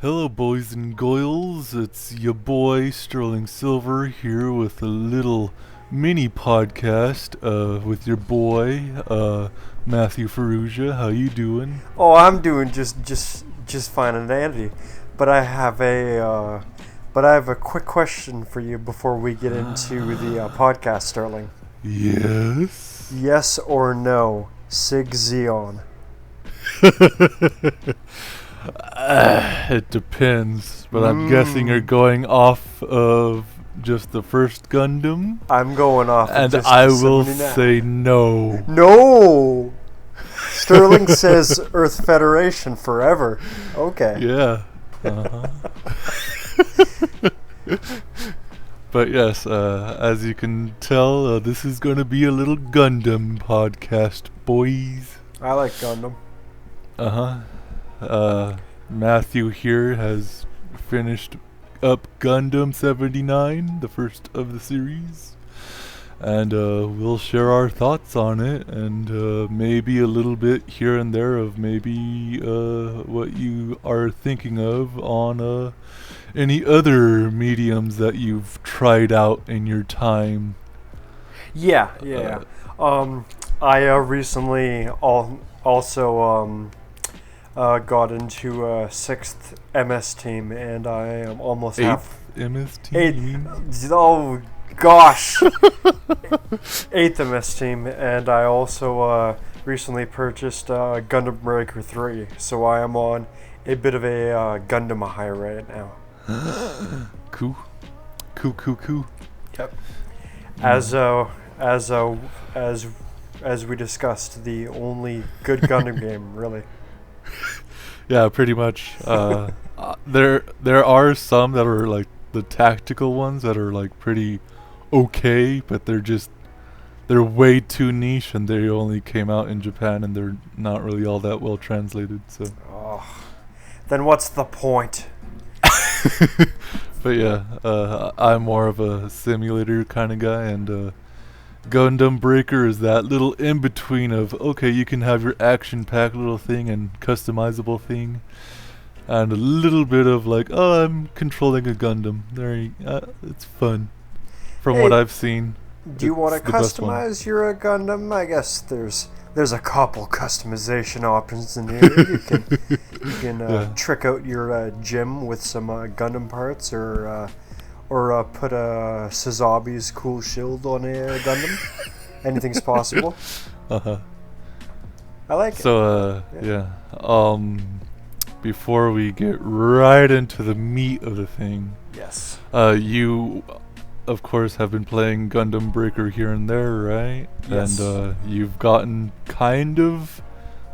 Hello, boys and girls. It's your boy Sterling Silver here with a little mini podcast with your boy Matthew Ferrugia. How you doing? Oh, I'm doing just fine and dandy. But I have a quick question for you before we get into the podcast, Sterling. Yes. Yes or no, Sig Zeon? It depends, but I'm guessing you're going off of just the first Gundam. I'm going off of And just I the will 79. say no. No! Sterling says Earth Federation forever. Okay. Yeah. Uh-huh. But yes, as you can tell, this is going to be a little Gundam podcast, boys. I like Gundam. Matthew here has finished up Gundam 79, the first of the series. And we'll share our thoughts on it, and maybe a little bit here and there of maybe what you are thinking of on any other mediums that you've tried out in your time. Yeah. I recently also got into 6th MS team, and I am almost 8th MS team? Oh gosh, 8th MS team, and I also recently purchased Gundam Breaker 3, so I am on a bit of a Gundam high right now. Cool. Yep. As we discussed, the only good Gundam game, really. Yeah, pretty much. There are some that are like the tactical ones that are like pretty okay, but they're way too niche, and they only came out in Japan, and they're not really all that well translated. So. Oh, then what's the point? But yeah, I'm more of a simulator kind of guy, and Gundam Breaker is that little in between of, okay, you can have your action-packed little thing and customizable thing, and a little bit of like, oh, I'm controlling a Gundam. It's fun, from what I've seen. Do you want to customize your Gundam? I guess there's a couple customization options in here. You can trick out your gym with some Gundam parts, or put a Sazabi's cool shield on a Gundam. Anything's possible. Uh-huh. I like it. So, yeah. Before we get right into the meat of the thing. Yes. You, of course, have been playing Gundam Breaker here and there, right? Yes. And you've gotten kind of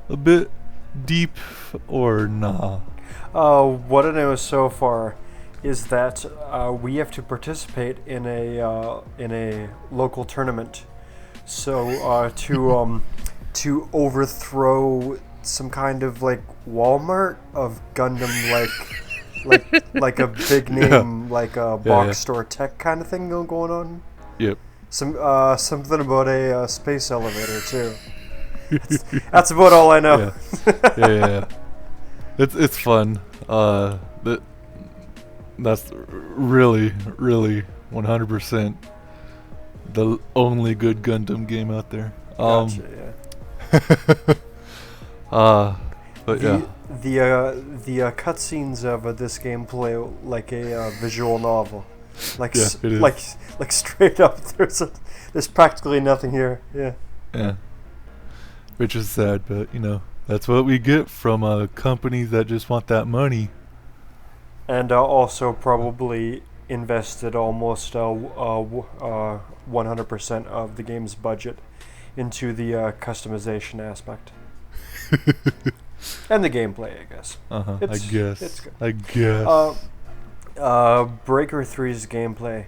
a bit deep, or nah? What I know so far is that we have to participate in a local tournament. So to overthrow some kind of like Walmart of Gundam, like a big name, like a box store tech kind of thing going on. Yep. Something about a space elevator too. That's about all I know. Yeah. It's fun. That's really 100% the only good Gundam game out there. Gotcha, But yeah. The cutscenes of this game play like a visual novel. Like it is. like straight up, there's practically nothing here. Yeah. Which is sad, but that's what we get from companies that just want that money. And also probably invested almost 100% of the game's budget into the customization aspect. And the gameplay, I guess. It's good. I guess. Breaker 3's gameplay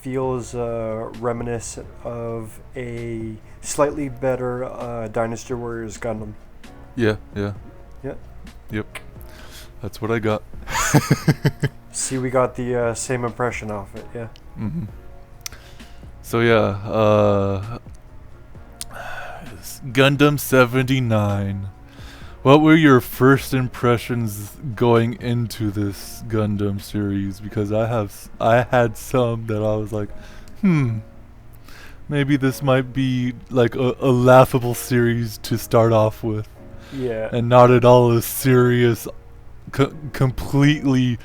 feels reminiscent of a slightly better Dynasty Warriors Gundam. Yeah. Yep. That's what I got. See, we got the same impression off it, yeah. Mm-hmm. So yeah, Gundam 79. What were your first impressions going into this Gundam series? Because I had some that I was like, maybe this might be like a laughable series to start off with, Yeah. and not at all a serious, completely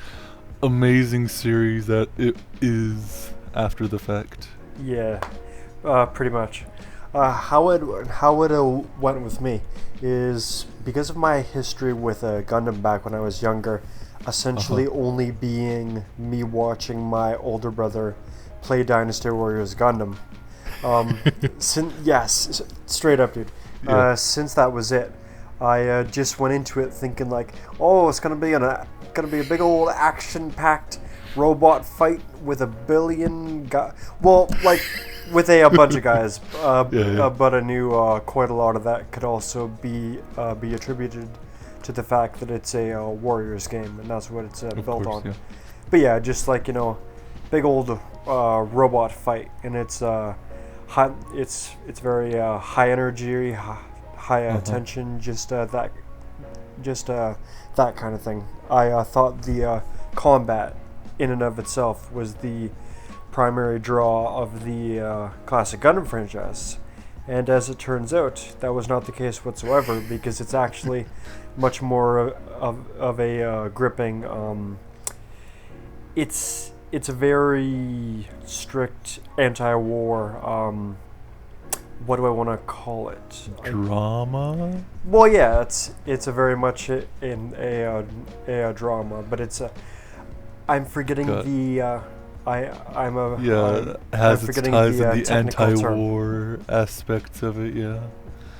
amazing series that it is after the fact. Yeah, pretty much. How it went with me is because of my history with Gundam back when I was younger, essentially only being me watching my older brother play Dynasty Warriors Gundam. Yes, straight up, dude. Yeah. Since that was it, I just went into it thinking like, oh, it's gonna be a big old action-packed robot fight with a billion guys. Well, like with a bunch of guys. But I knew quite a lot of that could also be attributed to the fact that it's a Warriors game, and that's what it's built on. Yeah. But yeah, just like, big old robot fight, and it's high. It's very high energy, high attention, just that kind of thing. I thought the combat in and of itself was the primary draw of the classic Gundam franchise, and as it turns out, that was not the case whatsoever, because it's actually much more of a gripping. It's a very strict anti-war. What do I want to call it? Drama? Well, yeah, it's a very much in a drama, but it's a. I'm forgetting the. It has its ties in the anti-war aspects of it. Yeah.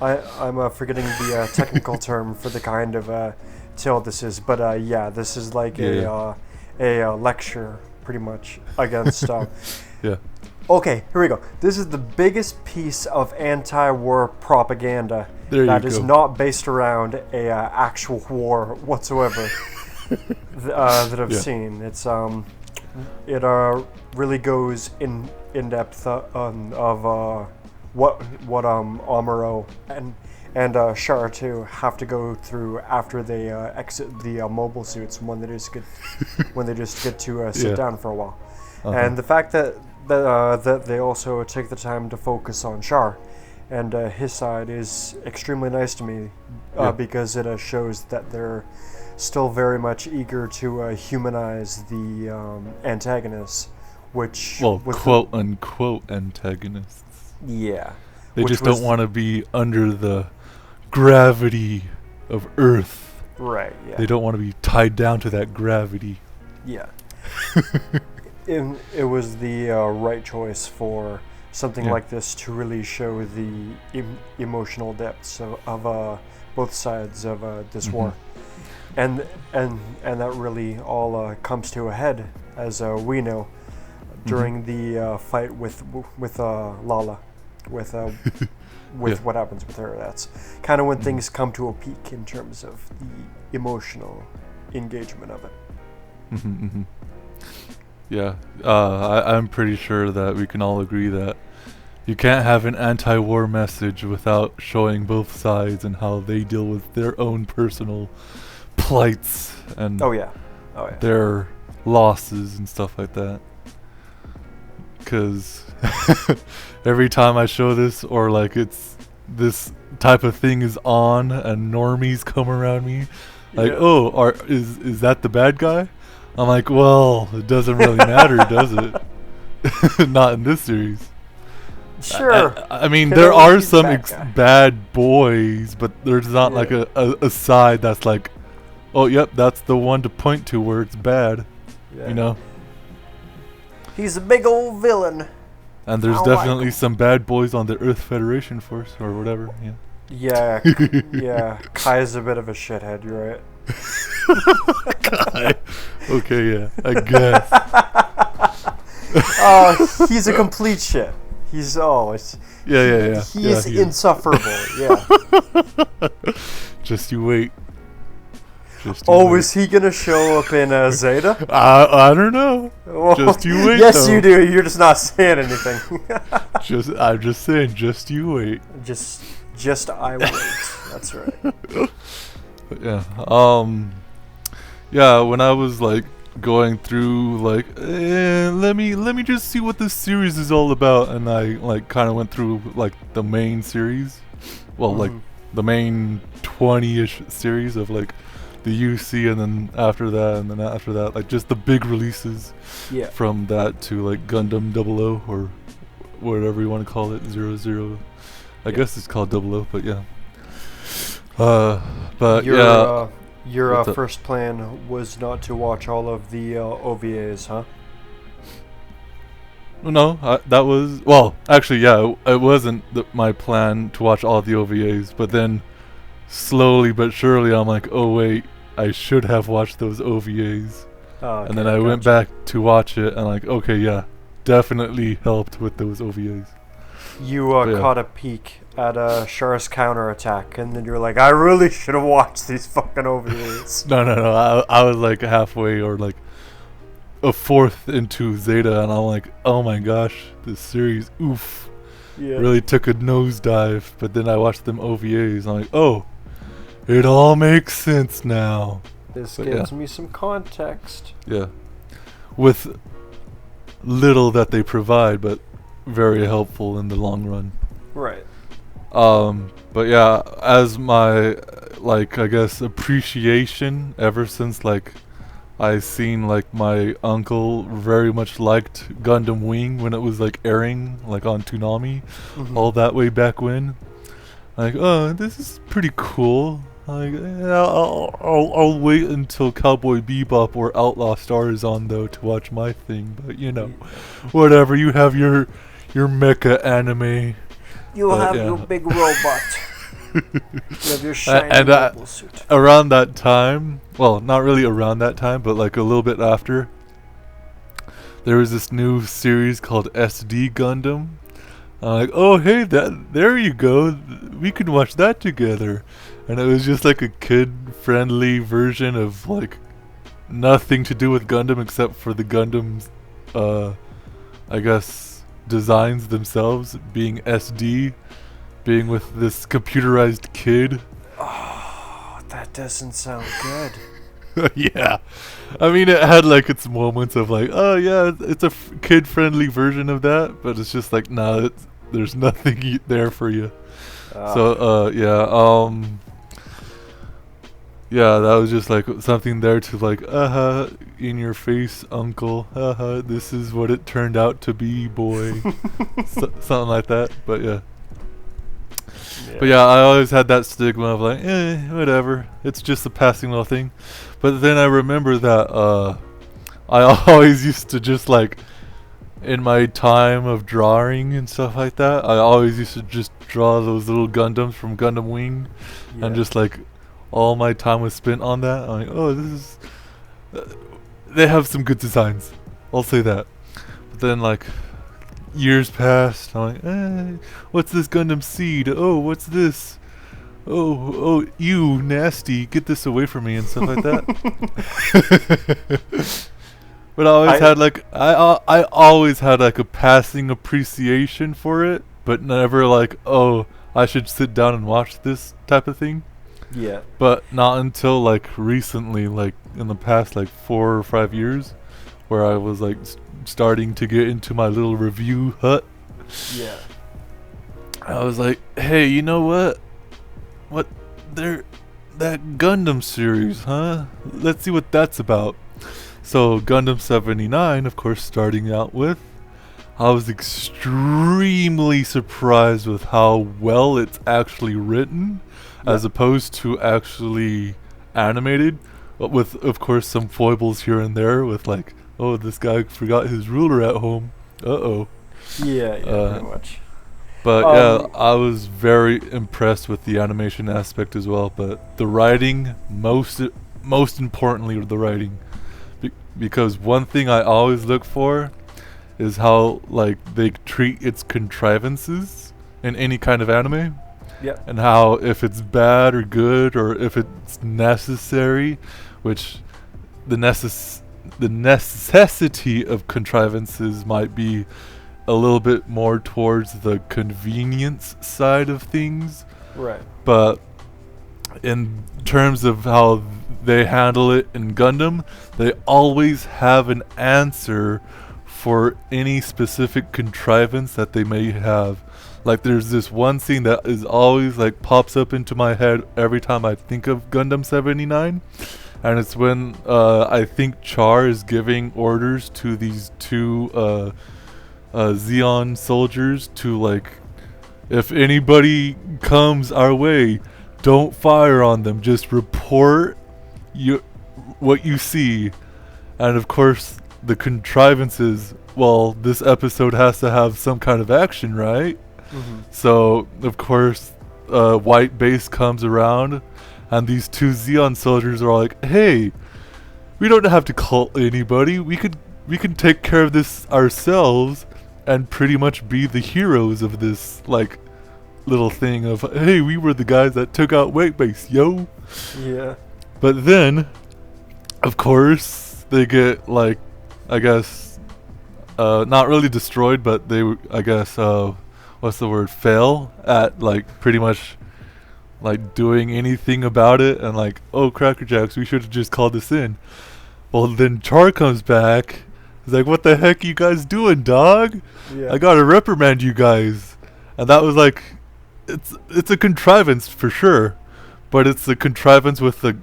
I'm forgetting the technical term for the kind of tale this is, but yeah, this is like a lecture pretty much against. Yeah. Okay, here we go. This is the biggest piece of anti-war propaganda that is not based around a actual war whatsoever that I've seen. It's it really goes in depth of what Amuro and Char too have to go through after they exit the mobile suits when they just get to sit down for a while, and the fact that they also take the time to focus on Char, and his side is extremely nice to me because it shows that they're still very much eager to humanize the antagonists, which quote unquote antagonists. Yeah, they just don't want to be under the gravity of Earth. Right. Yeah. They don't want to be tied down to that gravity. Yeah. It was the right choice for something like this to really show the emotional depths of both sides of this war, and that really all comes to a head, as we know, during the fight with Lala, with what happens with her. That's kind of when things come to a peak in terms of the emotional engagement of it. Yeah, I'm pretty sure that we can all agree that you can't have an anti-war message without showing both sides and how they deal with their own personal plights and their losses and stuff like that. Because every time I show this, or like it's this type of thing is on and normies come around me, like, is that the bad guy? I'm like, well, it doesn't really matter, does it? Not in this series. Sure. I mean, there are some bad boys, but there's not like a side that's like, oh, yep, that's the one to point to where it's bad. Yeah. You know? He's a big old villain. And there's definitely some bad boys on the Earth Federation Force or whatever. Yeah. Yeah. Kai's a bit of a shithead, you're right. Kai. Okay, yeah, I guess. He's a complete shit. He's He's insufferable. Yeah. Just you wait. Is he gonna show up in Zeta? I don't know. Well, just you wait. Yes, you do. You're just not saying anything. I'm just saying. Just you wait. Just I wait. That's right. But yeah. Yeah, when I was like going through like let me just see what this series is all about, and I like kind of went through like the main series. Well, like the main 20-ish series of like the UC, and then after that, like just the big releases. Yeah. From that to like Gundam 00 or whatever you want to call it, 00. I guess it's called 00, but yeah. But your first plan was not to watch all of the OVAs, huh? No, that was, well, actually, yeah, it wasn't my plan to watch all the OVAs, but then slowly but surely I'm like, oh wait, I should have watched those OVAs. Okay, and then I went back to watch it, and like, okay, yeah, definitely helped with those OVAs. You caught a peek at Char's counterattack, and then you're like, I really should have watched these fucking OVAs. No, I was like halfway or like a fourth into Zeta, and I'm like, oh my gosh, this series, oof, really took a nosedive. But then I watched them OVAs, and I'm like, oh, it all makes sense now. This gives me some context. Yeah. With little that they provide, but very helpful in the long run. Right. But yeah, as my, like, I guess, appreciation ever since, like, I seen, like, my uncle very much liked Gundam Wing when it was, like, airing, like, on Toonami, all that way back when. Like, oh, this is pretty cool. Like, yeah, I'll wait until Cowboy Bebop or Outlaw Star is on, though, to watch my thing. But, you know, whatever. You have your mecha anime. You have your big robot. You have your shiny mobile suit. Around that time, well, not really around that time, but like a little bit after, there was this new series called SD Gundam. I'm like, oh, hey, there you go. We can watch that together. And it was just like a kid-friendly version of like nothing to do with Gundam except for the Gundam's, I guess, designs themselves being SD, being with this computerized kid. Oh, that doesn't sound good. Yeah. I mean, it had like its moments of like, oh yeah, it's a kid-friendly version of that, but it's just like, nah, there's nothing there for you. So, yeah, that was just like something there to like, in your face, uncle. This is what it turned out to be, boy. Something like that. But yeah. But yeah, I always had that stigma of like, whatever. It's just a passing little thing. But then I remember that I always used to just like, in my time of drawing and stuff like that, I always used to just draw those little Gundams from Gundam Wing, and just like all my time was spent on that. I'm like, oh, this is they have some good designs, I'll say that. But then like years passed, I'm like, what's this Gundam Seed? Oh, what's this? Oh, you nasty, get this away from me and stuff like that. But I always had like I always had like a passing appreciation for it, but never like, oh, I should sit down and watch this type of thing. Yeah. But not until like recently, like in the past like 4 or 5 years, where I was like starting to get into my little review hut. Yeah. I was like, hey, you know what? That Gundam series, huh? Let's see what that's about. So Gundam 79, of course, starting out with, I was extremely surprised with how well it's actually written, as opposed to actually animated, but with, of course, some foibles here and there with like, oh, this guy forgot his ruler at home. Uh-oh. Yeah, pretty much. But yeah, I was very impressed with the animation aspect as well, but the writing, most importantly, the writing. Because one thing I always look for is how like they treat its contrivances in any kind of anime. Yeah. And how if it's bad or good or if it's necessary, which the necessity of contrivances might be a little bit more towards the convenience side of things. Right. But in terms of how they handle it in Gundam, they always have an answer for any specific contrivance that they may have. Like there's this one scene that is always like pops up into my head every time I think of Gundam 79, and it's when I think Char is giving orders to these two Xeon soldiers to like, if anybody comes our way, don't fire on them. Just report what you see. And of course, the contrivances. Well, this episode has to have some kind of action, right? Mm-hmm. So of course, White Base comes around, and these two Xeon soldiers are like, "Hey, we don't have to call anybody. We can take care of this ourselves." And pretty much be the heroes of this like little thing of, hey, we were the guys that took out White Base, yo. Yeah. But then, of course, they get like, I guess, not really destroyed, but they, I guess, what's the word? Fail at like pretty much like doing anything about it, and like, oh, Cracker Jacks, we should have just called this in. Well, then Char comes back. He's like, what the heck are you guys doing, dog? Yeah. I gotta reprimand you guys. And that was like, it's a contrivance for sure, but it's a contrivance with a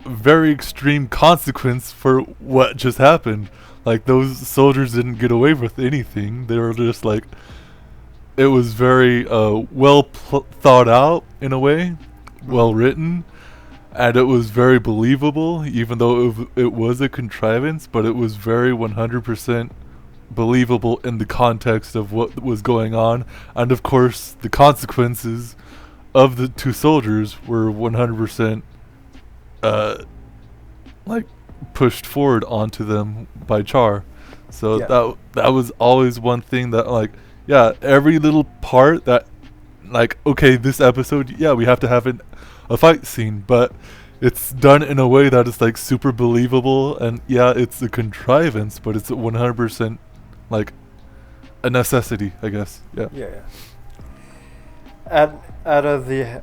very extreme consequence for what just happened. Like, those soldiers didn't get away with anything. They were just like, it was very thought out in a way, well written. And it was very believable, even though it was a contrivance, but it was very 100% believable in the context of what was going on. And of course, the consequences of the two soldiers were 100% like pushed forward onto them by Char. So Yeah. that was always one thing that, like, yeah, every little part that, like, okay, this episode, yeah, we have to have a fight scene, but it's done in a way that is like super believable, and yeah, it's a contrivance, but it's 100% like a necessity, I guess. Yeah. Yeah. At the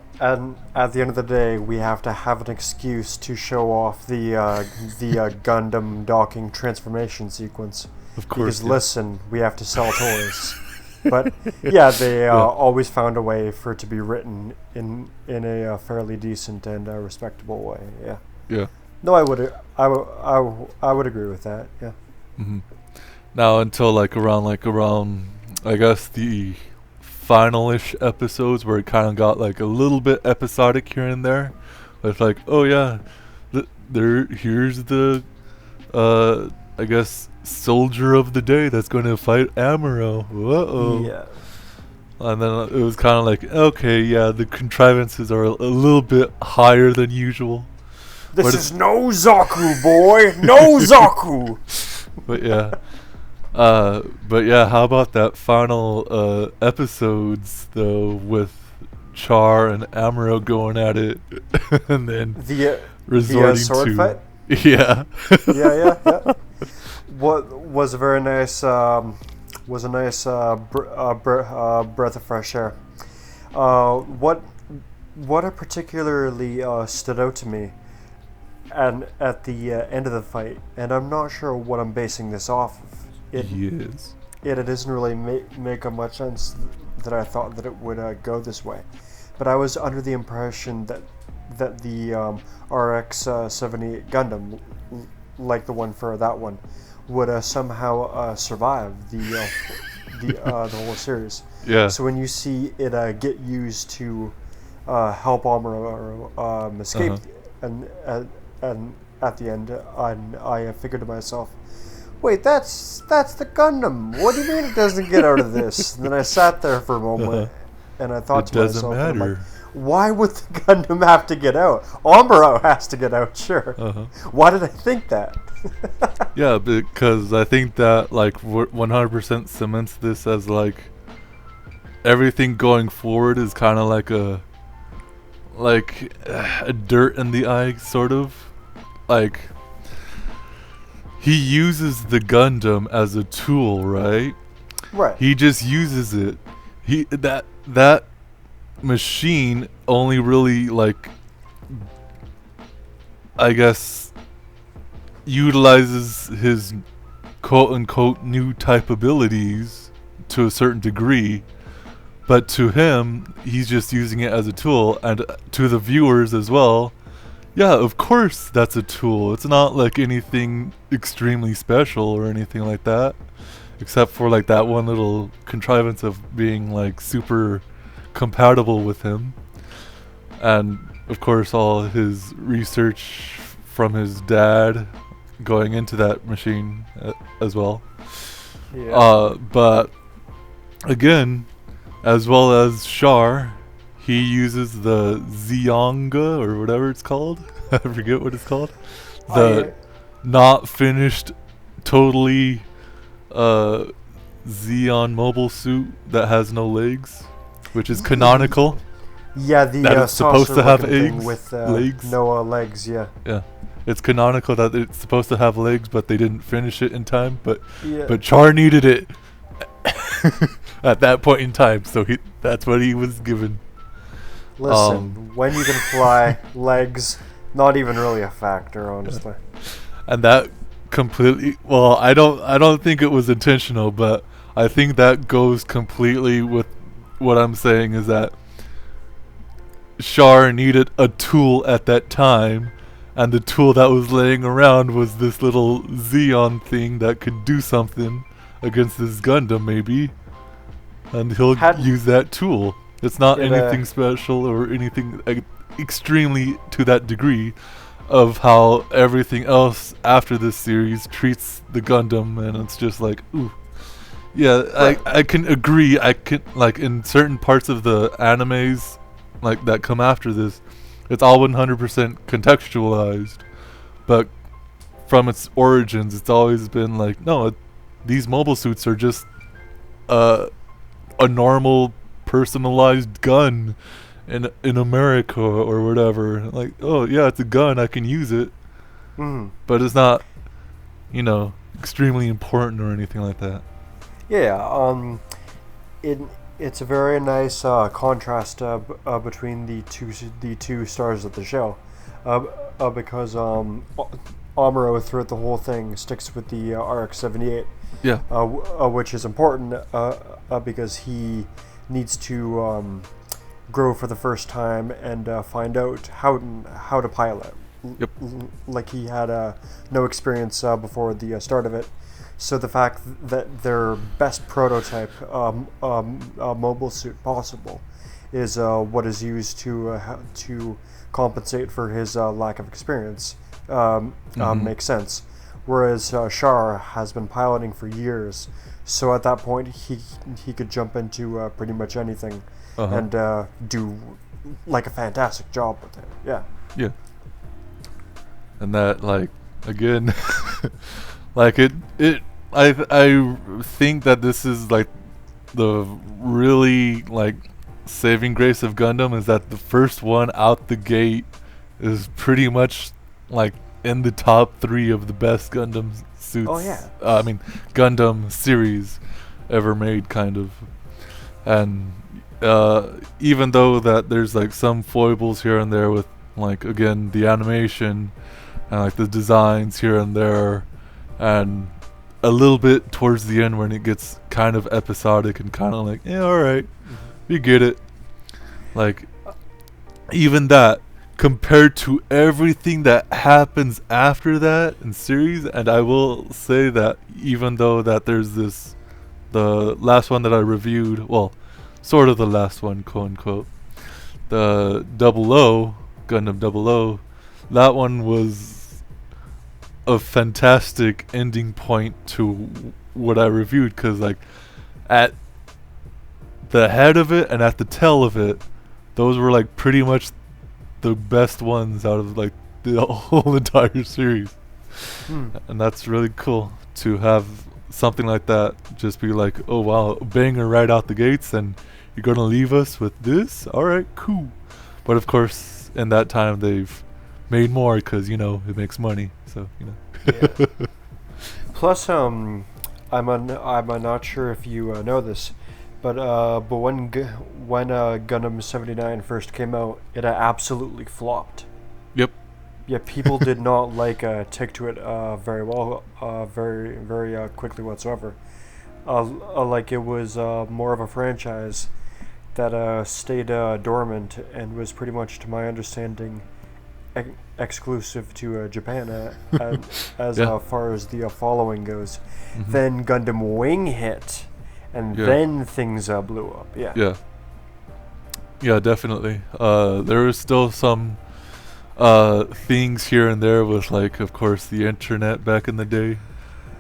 end of the day, we have to have an excuse to show off the Gundam docking transformation sequence. Of course. Because listen, we have to sell toys. But yeah, they always found a way for it to be written in a fairly decent and respectable way. Yeah. Yeah. No, I would agree with that. Yeah. Mm-hmm. Now until like around I guess the final-ish episodes where it kind of got like a little bit episodic here and there. It's like, oh yeah, here's the I guess soldier of the day that's going to fight Amuro. Uh-oh. Yeah. And then it was kind of like, okay, yeah, the contrivances are a little bit higher than usual. This is no Zaku, boy. No Zaku. But yeah. How about that final episodes though, with Char and Amuro going at it, and then resorting sword to fight? Yeah. Yeah. What was a very nice breath of fresh air. What particularly stood out to me, and at the end of the fight, and I'm not sure what I'm basing this off of. It doesn't really make much sense that I thought that it would go this way, but I was under the impression that the RX-78 Gundam, like the one for that one, would somehow survive the whole series. Yeah. So when you see it get used to help Amuro escape, and at the end, I figured to myself, wait, that's the Gundam. What do you mean it doesn't get out of this? And then I sat there for a moment, and I thought to myself, it doesn't matter. Why would the Gundam have to get out? Amuro has to get out, sure. Why did I think that? Yeah, because I think that like 100% cements this as like everything going forward is kind of like a dirt in the eye, sort of. Like, he uses the Gundam as a tool, right? Right. He just uses it. That machine only really like I guess, utilizes his quote-unquote new type abilities to a certain degree, but to him, he's just using it as a tool, and to the viewers as well, yeah, of course that's a tool. It's not like anything extremely special or anything like that, except for like that one little contrivance of being like super compatible with him. And of course all his research from his dad going into that machine as well. Yeah. But again, as well as Char, he uses the Zionga or whatever it's called. I forget what it's called. The not finished, totally Xeon mobile suit that has no legs, which is canonical. Yeah, the that it's supposed to have thing eggs, with legs. no legs. Yeah. Yeah, it's canonical that it's supposed to have legs, but they didn't finish it in time. But Yeah. Char needed it at that point in time, so that's what he was given. Listen, when you can fly, legs, not even really a factor, honestly. And that completely, well, I don't think it was intentional, but I think that goes completely with what I'm saying is that Char needed a tool at that time, and the tool that was laying around was this little Xeon thing that could do something against this Gundam maybe, and he'll use that tool. It's not anything special or anything extremely to that degree of how everything else after this series treats the Gundam, and it's just like, ooh. Yeah, right. I can agree. I can, like, in certain parts of the animes like that come after this, it's all 100% contextualized, but from its origins, it's always been like, no, these mobile suits are just a normal personalized gun in America or whatever. Like, oh yeah, it's a gun, I can use it, but it's not, extremely important or anything like that. Yeah, it's a very nice contrast between the two stars of the show, because Amuro throughout the whole thing sticks with the RX-78, yeah, which is important because he needs to grow for the first time and find out how to pilot. Yep. Like he had no experience before the start of it. So the fact that their best prototype mobile suit possible is what is used to compensate for his lack of experience makes sense. Whereas Char has been piloting for years, so at that point he could jump into pretty much anything and do like a fantastic job with it. Yeah. Yeah. And that, like, again, like it I think that this is like the really like saving grace of Gundam is that the first one out the gate is pretty much like in the top 3 of the best Gundam suits. Oh yeah. I mean Gundam series ever made, kind of. And even though that there's like some foibles here and there with, like, again, the animation and like the designs here and there, and a little bit towards the end when it gets kind of episodic and kind of like, yeah, alright, we get it. Like, even that, compared to everything that happens after that in series, and I will say that even though that there's this, the last one that I reviewed, well, sort of the last one, quote unquote, the Gundam 00, that one was a fantastic ending point to what I reviewed, because like at the head of it and at the tail of it, those were like pretty much the best ones out of like the whole entire series. And that's really cool to have something like that just be like, oh wow, banger right out the gates, and you're gonna leave us with this? Alright, cool. But of course in that time they've made more because it makes money, so Yeah. Plus, I'm not sure if you know this, but when Gundam 79 first came out, it absolutely flopped. Yeah, people did not take to it very well, very quickly whatsoever. Like it was more of a franchise that stayed dormant and was pretty much, to my understanding, exclusive to Japan as Yeah. far as the following goes. Mhm. Then Gundam Wing hit, and Yeah. then things blew up. Yeah. Yeah. Yeah, definitely. There was still some things here and there with, like, of course, the internet back in the day.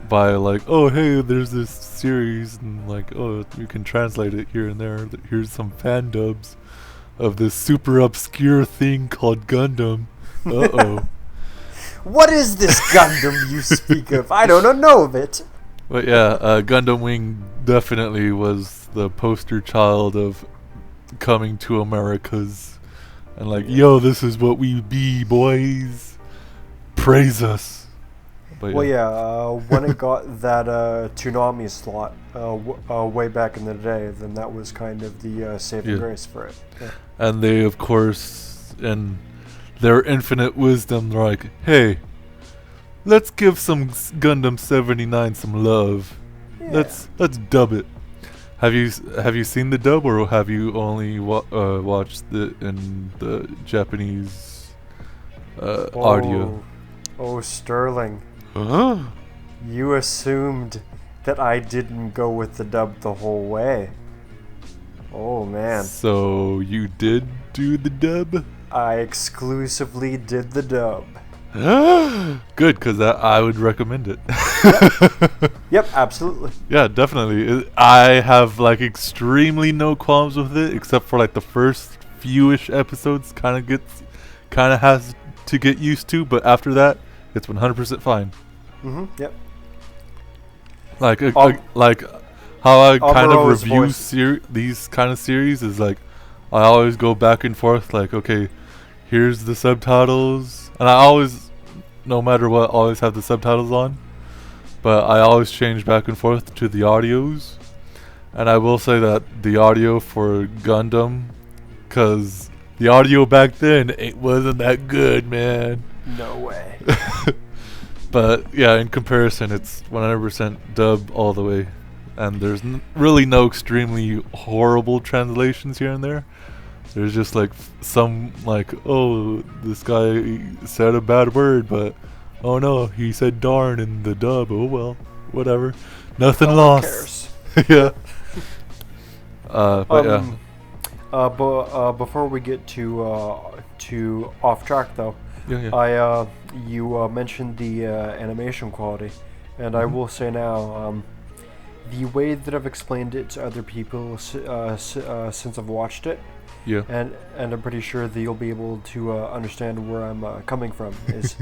By like, oh hey, there's this series, and like, oh, you can translate it here and there. Here's some fan dubs of this super obscure thing called Gundam. Uh-oh. What is this Gundam you speak of? I don't know of it. But yeah, Gundam Wing definitely was the poster child of coming to Americas. And like, yo, this is what we be, boys. Praise us. But Well, yeah, when it got that Toonami slot way back in the day, then that was kind of the saving Yeah. grace for it. Yeah. And they, of course, in their infinite wisdom, they're like, hey, let's give some Gundam 79 some love. Yeah. Let's dub it. Have you seen the dub, or have you only watched it in the Japanese audio? Oh, Sterling, Huh? you assumed that I didn't go with the dub the whole way. Oh, man. So you did do the dub? I exclusively did the dub. Good, because I would recommend it. Yep, absolutely. Yeah, definitely. I have like extremely no qualms with it, except for like the first fewish episodes. Kind of has to get used to, but after that, it's 100% fine. Yep. Like like how I kind of Amuro's review voice. these kind of series is like, I always go back and forth. Like, okay, here's the subtitles, and I always, no matter what, always have the subtitles on. But I always change back and forth to the audios. And I will say that the audio for Gundam, because the audio back then, it wasn't that good, man. No way. But yeah, in comparison, it's 100% dub all the way. And there's really no extremely horrible translations here and there. There's just like some like, oh, this guy said a bad word, but oh no, he said darn in the dub. Oh well, whatever. Nothing No one lost. cares. Yeah. But yeah. But before we get to off track though, Yeah. you mentioned the animation quality, and I will say now, the way that I've explained it to other people since I've watched it, Yeah. and I'm pretty sure that you'll be able to understand where I'm coming from, is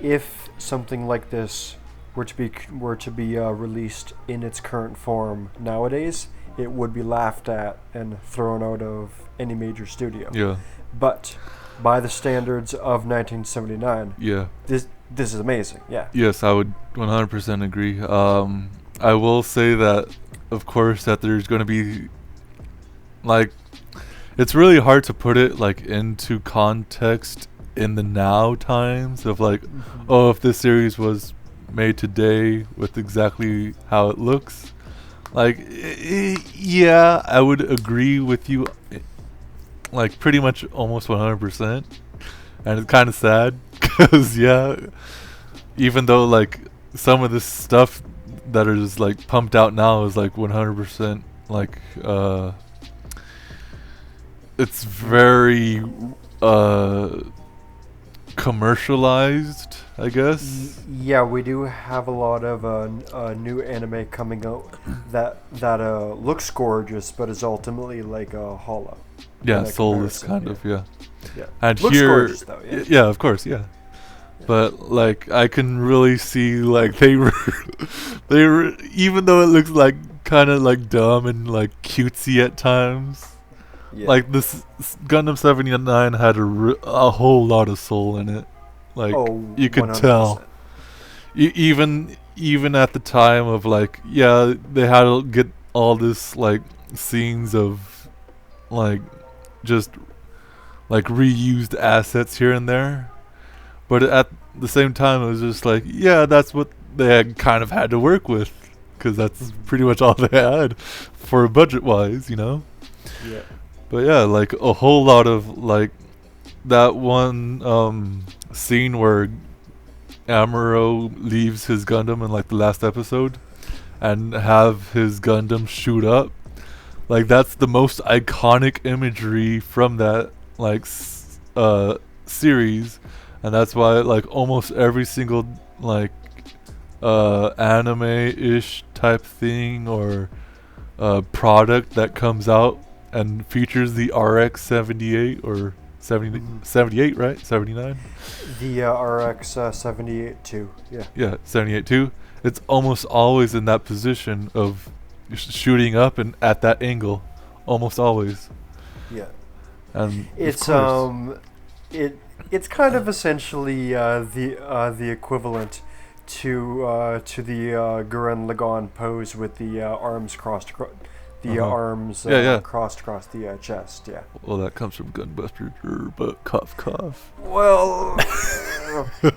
if something like this were to be released in its current form nowadays, it would be laughed at and thrown out of any major studio. Yeah. But by the standards of 1979, Yeah. this is amazing. Yeah. Yes, I would 100% agree. I will say that, of course, that there's going to be, like, it's really hard to put it, like, into context in the now times of, like, oh, if this series was made today with exactly how it looks. Like, yeah, I would agree with you, like, pretty much almost 100%. And it's kind of sad, because, yeah, even though, like, some of this stuff that is, like, pumped out now is, like, 100%, like, it's very, commercialized, I guess. Yeah, we do have a lot of new anime coming out that looks gorgeous, but is ultimately like hollow. Yeah, in a soulless comparison, kind of, yeah. Yeah. And Looks here, gorgeous though. Yeah. yeah, of course, yeah. But like, I can really see like they were, even though it looks like kind of like dumb and like cutesy at times. Yeah. Like this Gundam 79 had a whole lot of soul in it. Like you could 100%. tell. Even at the time of like, yeah, they had to get all this like scenes of like just like reused assets here and there, But at the same time, it was just like, yeah, that's what they had kind of had to work with, because that's pretty much all they had for budget-wise, you know. Yeah. But yeah, like a whole lot of like that one scene where Amuro leaves his Gundam in like the last episode and have his Gundam shoot up. Like that's the most iconic imagery from that like series, and that's why like almost every single like anime-ish type thing or product that comes out and features the RX 78 or 70, 78, right? 79? The RX 78 too. Yeah. Yeah, 78 too. It's almost always in that position of shooting up and at that angle, almost always. Yeah. And it's it's kind of essentially the equivalent to the Gurren Lagann pose with the arms crossed arms crossed across the chest. Yeah. Well, that comes from Gunbuster, but cough cough. Well,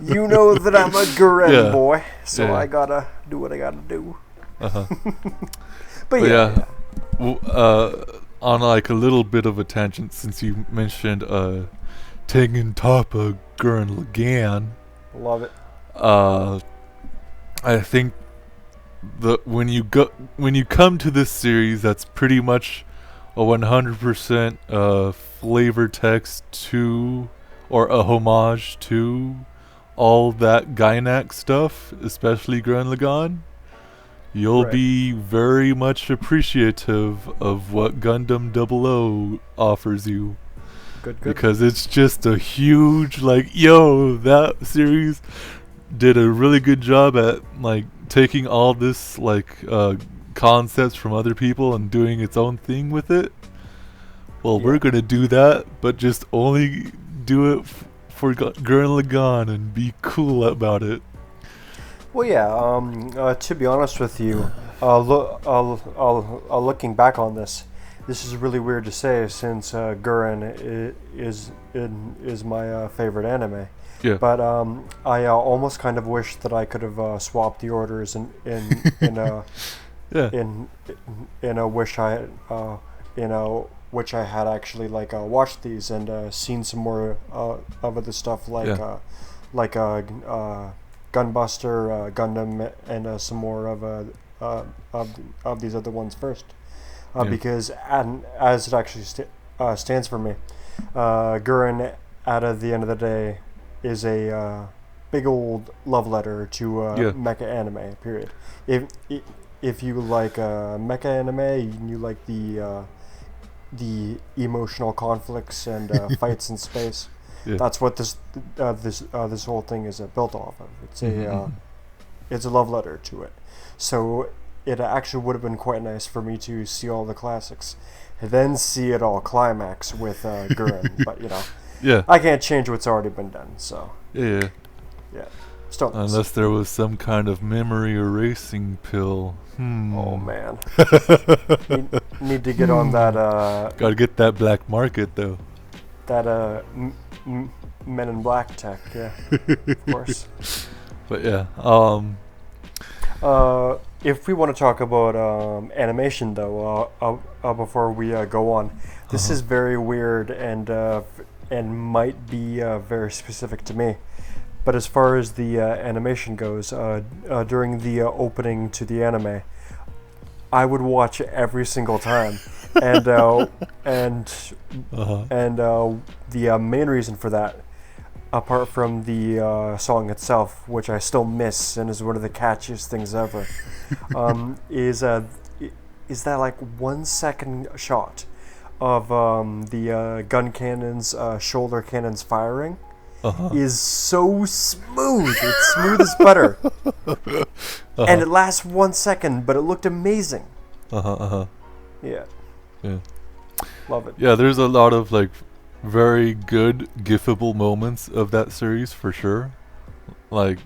you know that I'm a Gurren boy, so Yeah. I gotta do what I gotta do. Uh-huh. But yeah. On like a little bit of a tangent, since you mentioned Tengen Toppa Gurren Lagann, Love it. I think when you come to this series, that's pretty much a 100% flavor text to, or a homage to, all that Gynax stuff, especially Gurren Lagann. You'll be very much appreciative of what Gundam 00 offers you. Good. Because it's just a huge, like, yo, that series did a really good job at, like, taking all this, like, concepts from other people and doing its own thing with it. Well, we're going to do that, but just only do it for Gurren Lagann and be cool about it. Well, yeah. To be honest with you, looking back on this is really weird to say since Gurren is my favorite anime. Yeah. But I almost kind of wish that I could have swapped the orders in a which I had actually like watched these and seen some more of other stuff like Gunbuster, Gundam, and some more of these other ones first, because as it actually stands for me, Gurren at the end of the day is a big old love letter to mecha anime. Period. If you like mecha anime and you like the emotional conflicts and fights in space. Yeah. That's what this whole thing is built off of. It's it's a love letter to it. So it actually would have been quite nice for me to see all the classics, and then see it all climax with Gurren. But I can't change what's already been done. So yeah. Still nice. Unless there was some kind of memory erasing pill. Oh man, need to get on that. Gotta get that black market though. That Men in Black tech, yeah, of course. But yeah, if we want to talk about animation though, before we go on, this is very weird and might be very specific to me. But as far as the animation goes, during the opening to the anime, I would watch it every single time. And the main reason for that, apart from the song itself, which I still miss and is one of the catchiest things ever, is that like 1 second shot of the gun cannons, shoulder cannons firing, is so smooth. It's smooth as butter, and it lasts 1 second, but it looked amazing. Yeah. Love it. Yeah, there's a lot of like very good gifable moments of that series for sure. Like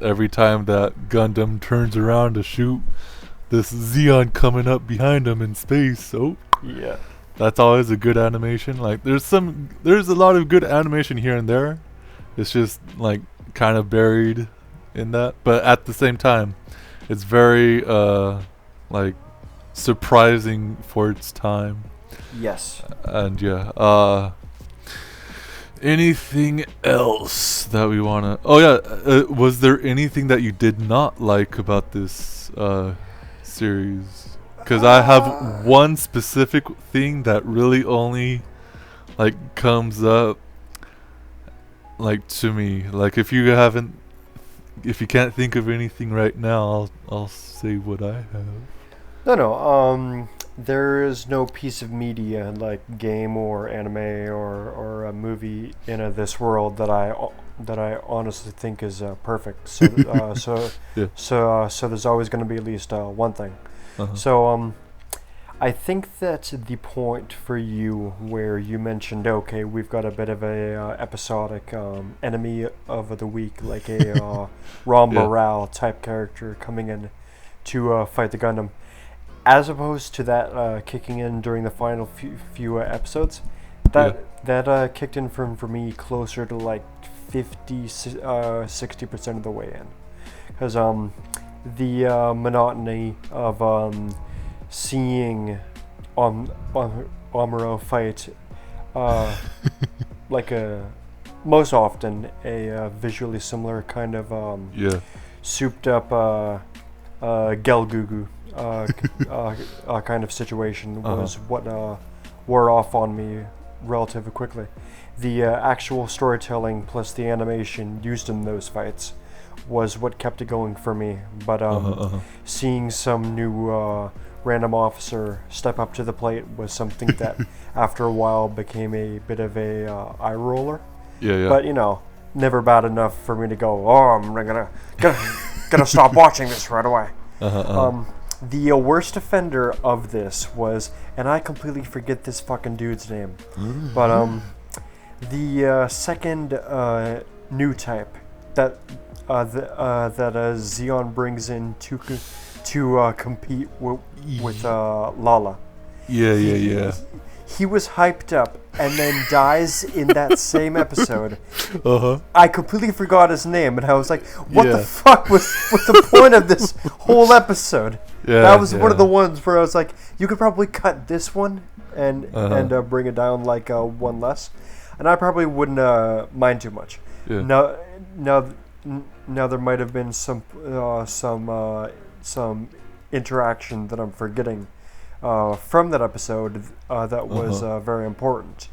every time that Gundam turns around to shoot this Xeon coming up behind him in space. So yeah, that's always a good animation. Like there's a lot of good animation here and there, It's just like kind of buried in that, but at the same time, it's very like surprising for its time. Yes. And yeah, anything else that we wanna? Oh yeah, was there anything that you did not like about this series? Because I have one specific thing that really only like comes up like to me. Like if you can't think of anything right now, I'll say what I have. No. There is no piece of media like game or anime or a movie in this world that I honestly think is perfect. So Yeah. so there's always going to be at least one thing. Uh-huh. So I think that the point for you where you mentioned, okay, we've got a bit of a episodic enemy of the week, like a raw morale type character coming in to fight the Gundam, as opposed to that kicking in during the final few episodes, that kicked in for me closer to like 60% of the way in, because the monotony of seeing Amuro fight like most often a visually similar kind of souped up Gelgugu kind of situation was what wore off on me relatively quickly. The actual storytelling plus the animation used in those fights was what kept it going for me. But seeing some new random officer step up to the plate was something that after a while became a bit of a eye roller. Yeah. But never bad enough for me to go, oh, I'm gonna stop watching this right away. The worst offender of this was, and I completely forget this fucking dude's name, but the second new type that Zeon brings in to compete with Lala. Yeah. He was hyped up and then dies in that same episode. I completely forgot his name, and I was like, what the fuck was the point of this whole episode? That was one of the ones where I was like, you could probably cut this one and bring it down like one less, and I probably wouldn't mind too much. Now there might have been some interaction that I'm forgetting from that episode that was very important.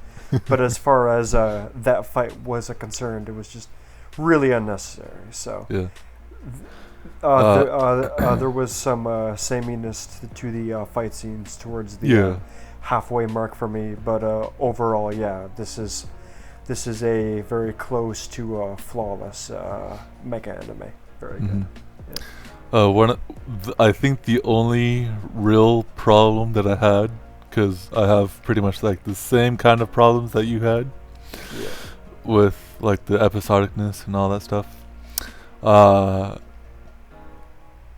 But as far as that fight was concerned, it was just really unnecessary. So there was some sameness to the fight scenes towards the halfway mark for me. But overall, this is a very close to flawless mecha anime. Very good. I think the only real problem that I had, because I have pretty much like the same kind of problems that you had with like the episodicness and all that stuff.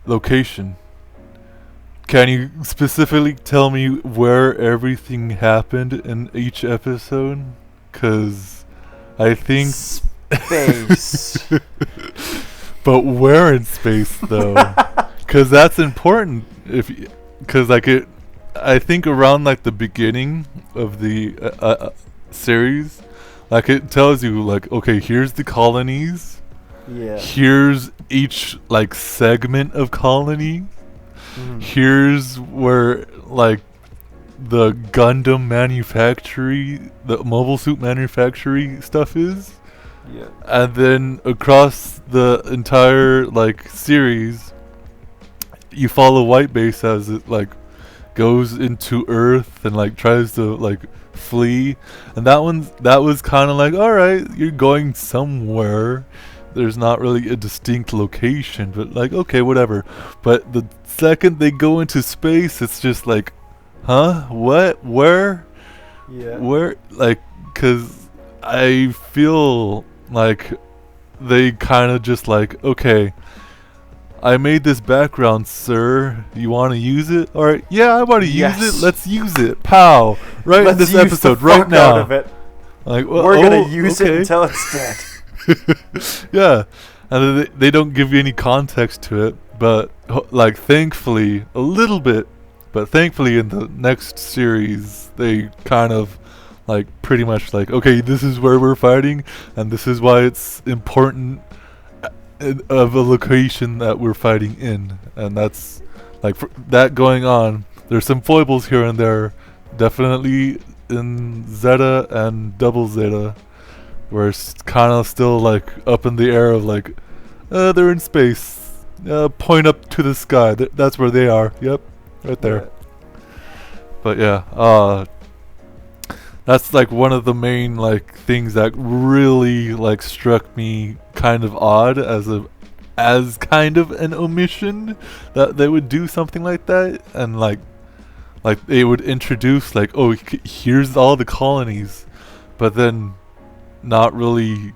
Location. Can you specifically tell me where everything happened in each episode? Because I think space. But where in space though? Because that's important. Because like I think around like the beginning of the series, like it tells you like, okay, here's the colonies. Here's each like segment of colony. Here's where like the Gundam manufacturing, the mobile suit manufacturing stuff is. And then across the entire like series, you follow White Base as it like goes into Earth and like tries to like flee. And that was kind of like, all right, you're going somewhere. There's not really a distinct location, but like, okay, whatever. But the second they go into space, it's just like, huh? What? Where? Where? Like, cause I feel like they kind of just like, okay, I made this background, sir. You want to use it? All right. Yeah, I want to use it. Let's use it. Pow! Right in this episode, right now. Out of it. Like, well, we're gonna use it until it's dead. Yeah, and they don't give you any context to it, but like thankfully a little bit, but thankfully in the next series they kind of like pretty much like, okay, this is where we're fighting, and this is why it's important of a location that we're fighting in, and that's like for that going on. There's some foibles here and there, definitely in Zeta and Double Zeta, where it's kind of still like up in the air of like, they're in space. Point up to the sky. That's where they are. Yep, right there. Yeah. But yeah, that's like one of the main like things that really like struck me kind of odd as kind of an omission, that they would do something like that, and like they would introduce like, oh, here's all the colonies, but then not really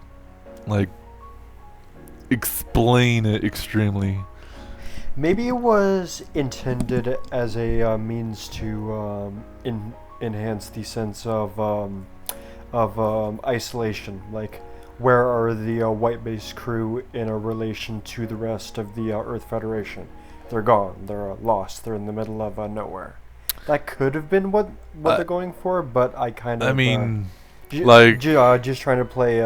like explain it extremely. Maybe it was intended as a means to enhance the sense of isolation. Like, where are the white base crew in a relation to the rest of the Earth Federation? They're gone. They're lost. They're in the middle of nowhere. That could have been what they're going for, but I kind of. I mean, just trying to play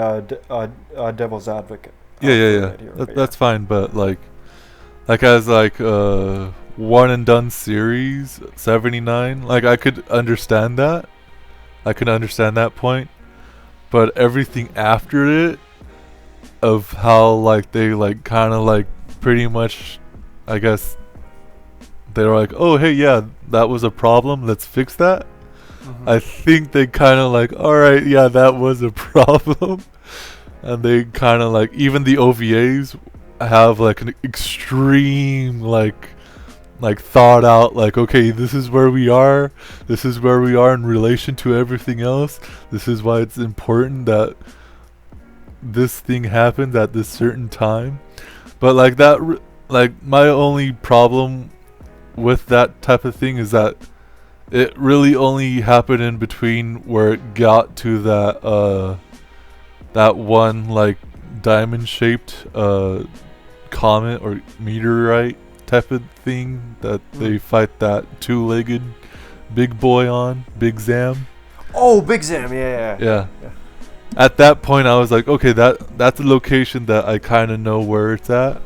devil's advocate. Yeah. That's fine, but like as like one and done series 79, like I could understand that. I could understand that point, but everything after it, of how like they like kind of like pretty much, I guess they're like, oh hey, yeah, that was a problem, let's fix that. Mm-hmm. I think they kind of like, all right, yeah, that was a problem. And they kind of like, even the OVAs have like an extreme like thought out, like, okay, this is where we are in relation to everything else, this is why it's important that this thing happened at this certain time. But like that, like my only problem with that type of thing is that it really only happened in between where it got to that one like diamond shaped comet or meteorite type of thing that they fight that two-legged big boy on, Big Zam. Oh, Big Zam, yeah. At that point I was like, okay, that's a location that I kind of know where it's at.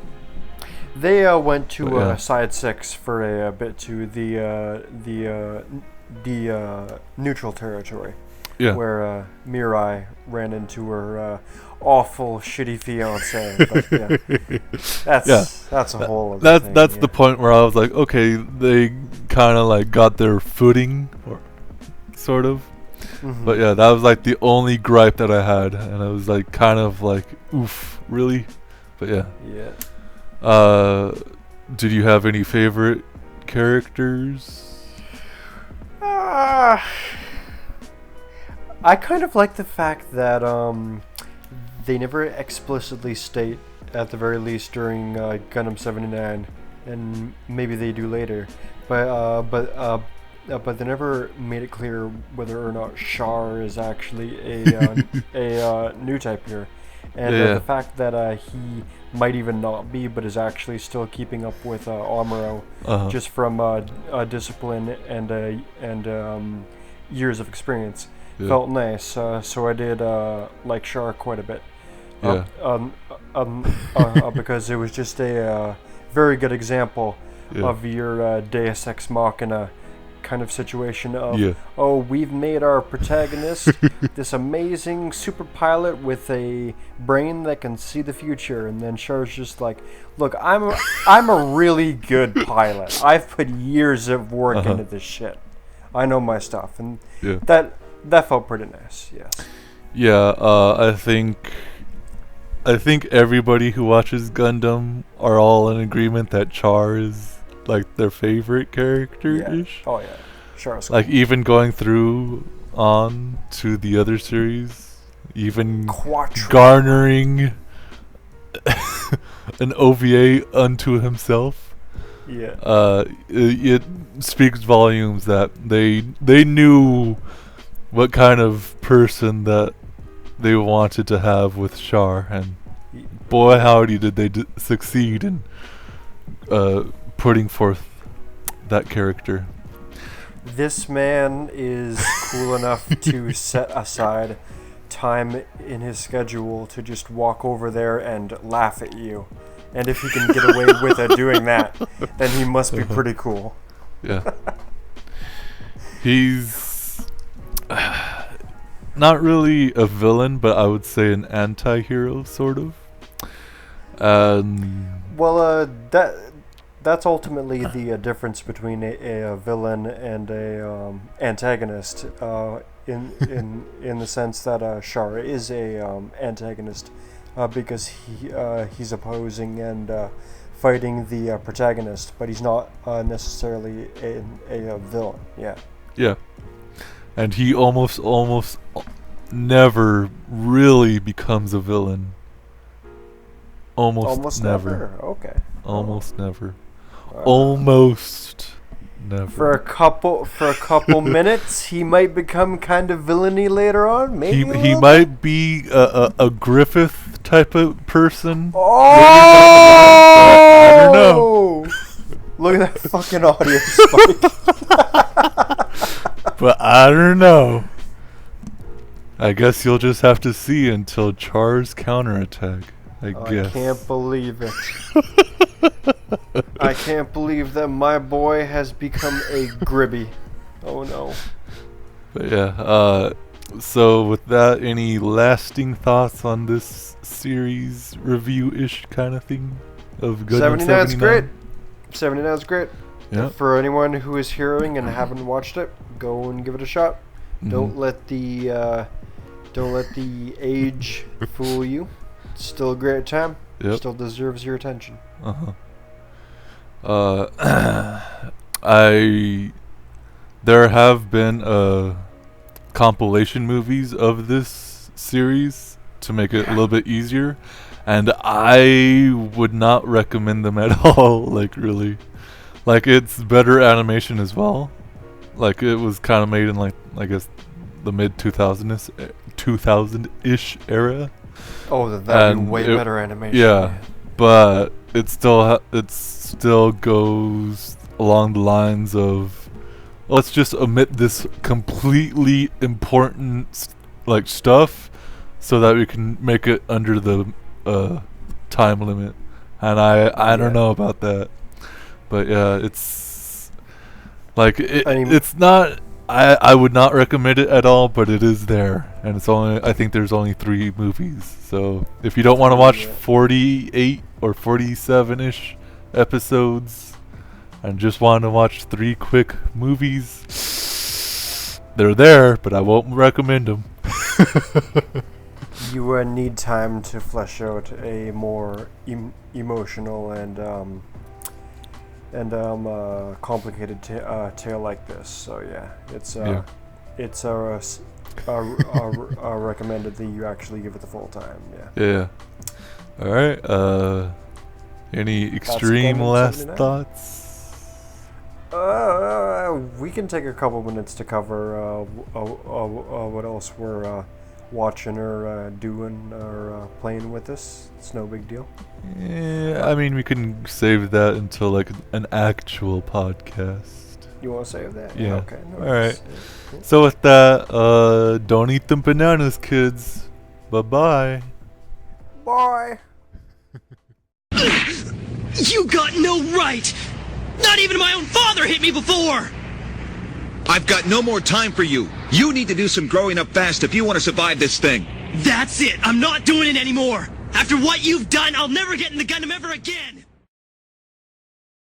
They went to Side 6 for a bit to the neutral territory. Yeah. Where Mirai ran into her awful, shitty fiance. But yeah, that's a whole other thing. That's the point where I was like, okay, they kind of like got their footing, or sort of. Mm-hmm. But yeah, that was like the only gripe that I had, and I was like kind of like, oof, really? But yeah. Yeah. Did you have any favorite characters? I kind of like the fact that they never explicitly state, at the very least during Gundam 79, and maybe they do later, but they never made it clear whether or not Char is actually a new type here, and the fact that he might even not be, but is actually still keeping up with Amuro, just from discipline and years of experience. Yeah. Felt nice, so I did like Char quite a bit. Because it was just a very good example of your Deus Ex Machina kind of situation of, oh, we've made our protagonist this amazing super pilot with a brain that can see the future, and then Char's just like, look, I'm a really good pilot. I've put years of work into this shit. I know my stuff, and that felt pretty nice. Yes. Yeah, I think everybody who watches Gundam are all in agreement that Char is like their favorite character-ish. Yeah. Oh yeah, Char's like cool. Even going through on to the other series, even garnering an OVA unto himself. Yeah. It speaks volumes that they knew what kind of person that they wanted to have with Char, and boy howdy did they succeed in putting forth that character. This man is cool enough to set aside time in his schedule to just walk over there and laugh at you. And if he can get away with doing that, then he must be pretty cool. Yeah. He's not really a villain, but I would say an anti-hero, sort of. Well, that's ultimately the difference between a villain and a antagonist. In the sense that Char is a antagonist because he's opposing and fighting the protagonist, but he's not necessarily a villain. Yeah. Yeah. And he almost never really becomes a villain. Almost never. Okay. Almost never. Almost never. For a couple minutes, he might become kind of villainy later on. Maybe he might be a Griffith type of person. Oh! I don't know. Look at that fucking audio spike. But I don't know. I guess you'll just have to see until Char's counterattack. I guess. I can't believe it. I can't believe that my boy has become a gribby. Oh no. But yeah, so with that, any lasting thoughts on this series review-ish kind of thing of Gundam 79? 79's great. 79's great. Yeah. For anyone who is hearing and haven't watched it, go and give it a shot. Mm-hmm. Don't let the age fool you. It's still a great time. Yep. Still deserves your attention. There have been compilation movies of this series to make it a little bit easier, and I would not recommend them at all. Like, really, like, it's better animation as well. Like, it was kind of made in, like, I guess the mid 2000-ish era. Oh, that'd be way better animation. Yeah, but it still goes along the lines of, let's just omit this completely important like stuff so that we can make it under the time limit. And I don't know about that, but yeah, it's like it's not. I would not recommend it at all, but it is there, and I think there's only 3 movies. So if you don't want to watch 48 or 47-ish episodes and just want to watch 3 quick movies, they're there, but I won't recommend them. You need time to flesh out a more emotional and complicated tale like this. So yeah, it's recommended that you actually give it the full time. Yeah. All right. Any extreme last thoughts? We can take a couple minutes to cover what else we're watching or doing or playing with this. It's no big deal. Yeah, I mean, we can save that until like an actual podcast. You want to save that? Yeah. Okay. No all right. So with that, don't eat them bananas, kids. Bye-bye. Bye. You got no right! Not even my own father hit me before! I've got no more time for you. You need to do some growing up fast if you want to survive this thing. That's it! I'm not doing it anymore! After what you've done, I'll never get in the Gundam ever again!